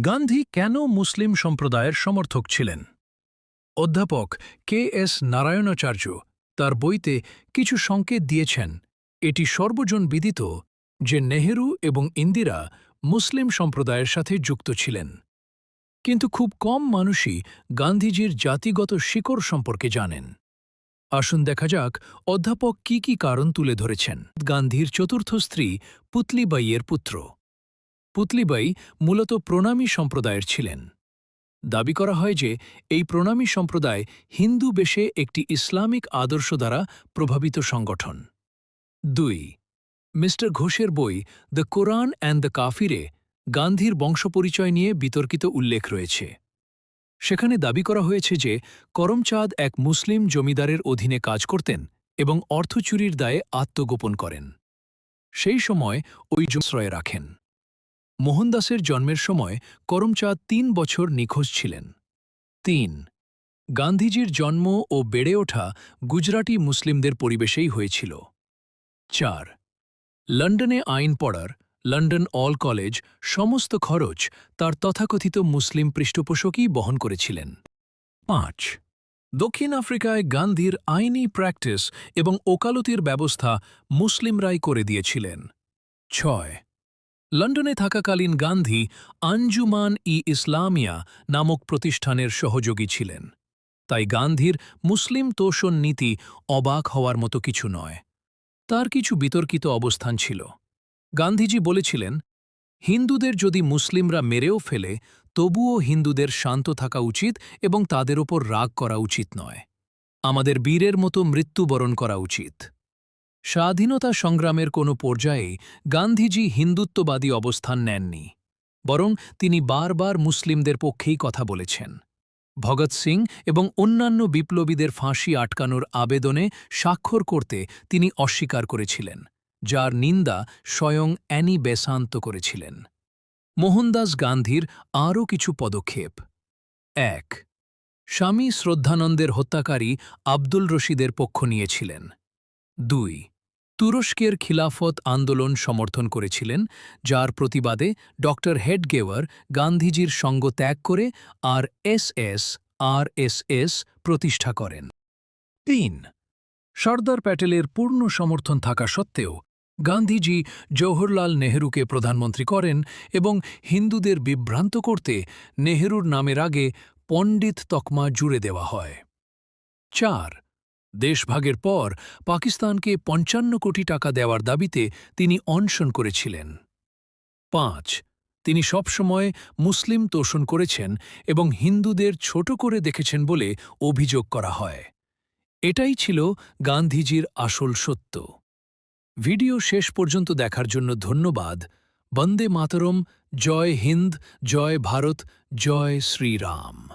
গান্ধী কেন মুসলিম সম্প্রদায়ের সমর্থক ছিলেন? অধ্যাপক কে.এস. নারায়ণাচার্য তার বইতে কিছু সংকেত দিয়েছেন। এটি সর্বজনবিদিত যে নেহেরু এবং ইন্দিরা মুসলিম সম্প্রদায়ের সাথে যুক্ত ছিলেন। কিন্তু খুব কম মানুষই গান্ধীজির জাতিগত শিকড় সম্পর্কে জানেন। আসুন দেখা যাক অধ্যাপক কি কারণ তুলে ধরেছেন। গান্ধীর চতুর্থ স্ত্রী পুতলিবাইয়ের পুত্র। পুতলিবাই মূলত প্রণামী সম্প্রদায়ের ছিলেন। দাবি করা হয় যে এই প্রণামী সম্প্রদায় হিন্দু বেশে একটি ইসলামিক আদর্শ দ্বারা প্রভাবিত সংগঠন। ২. মিস্টার ঘোষের বই দ্য কোরআন অ্যান্ড দ্য কাফিরে গান্ধীর বংশপরিচয় নিয়ে বিতর্কিত উল্লেখ রয়েছে। সেখানে দাবি করা হয়েছে যে করমচাঁদ এক মুসলিম জমিদারের অধীনে কাজ করতেন এবং অর্থ চুরির দায়ে আত্মগোপন করেন। সেই সময় ওই আশ্রয়ে রাখেন। মোহনদাসের জন্মের সময় করমচাঁদ ৩ বছর নিখোঁজ ছিলেন। ৩. গান্ধীজির জন্ম ও বেড়ে ওঠা গুজরাটি মুসলিমদের পরিবেশেই হয়েছিল। ৪. লন্ডনে আইন পড়ার লন্ডন অল কলেজ সমস্ত খরচ তার তথাকথিত মুসলিম পৃষ্ঠপোষকই বহন করেছিলেন। ৫. দক্ষিণ আফ্রিকায় গান্ধীর আইনি প্র্যাকটিস এবং ওকালতির ব্যবস্থা মুসলিমরাই করে দিয়েছিলেন। ৬. লন্ডনে থাকাকালীন গান্ধী আঞ্জুমান-ই-ইসলামিয়া নামক প্রতিষ্ঠানের সহযোগী ছিলেন। তাই গান্ধীর মুসলিম তোষণ নীতি অবাক হওয়ার মতো কিছু নয়। তার কিছু বিতর্কিত অবস্থান ছিল। গান্ধীজি বলেছিলেন, হিন্দুদের যদি মুসলিমরা মেরেও ফেলে তবুও হিন্দুদের শান্ত থাকা উচিত এবং তাদের ওপর রাগ করা উচিত নয়। আমাদের বীরের মতো মৃত্যুবরণ করা উচিত। স্বাধীনতা সংগ্রামের কোনো পর্যায়ে গান্ধীজি হিন্দুত্ববাদী অবস্থান নেননি, বরং তিনি বারবার মুসলিমদের পক্ষেই কথা বলেছেন। ভগৎ সিং এবং অন্যান্য বিপ্লবীদের ফাঁসি আটকানোর আবেদনে স্বাক্ষর করতে তিনি অস্বীকার করেছিলেন, যার নিন্দা স্বয়ং অ্যানি বেসান্ত করেছিলেন। মোহনদাস গান্ধীর আরও কিছু পদক্ষেপ। ১. স্বামী শ্রদ্ধানন্দের হত্যাকারী আব্দুল রশিদের পক্ষ নিয়েছিলেন। ২. তুরস্কের খিলাফত আন্দোলন সমর্থন করেছিলেন, যার প্রতিবাদে ড. হেডগেওয়ার গান্ধীজির সঙ্গ ত্যাগ করে আরএসএস প্রতিষ্ঠা করেন। ৩. সর্দার প্যাটেলের পূর্ণ সমর্থন থাকা সত্ত্বেও গান্ধীজি জওহরলাল নেহরুকে প্রধানমন্ত্রী করেন এবং হিন্দুদের বিভ্রান্ত করতে নেহরুর নামের আগে পণ্ডিত তকমা জুড়ে দেওয়া হয়। ৪. দেশভাগের পর পাকিস্তানকে ৫৫ কোটি টাকা দেওয়ার দাবিতে তিনি অনশন করেছিলেন। ৫. তিনি সবসময় মুসলিম তোষণ করেছেন এবং হিন্দুদের ছোট করে দেখেছেন বলে অভিযোগ করা হয়। এটাই ছিল গান্ধীজির আসল সত্য। ভিডিও শেষ পর্যন্ত দেখার জন্য ধন্যবাদ। বন্দে মাতরম, জয় হিন্দ, জয় ভারত, জয় শ্রীরাম।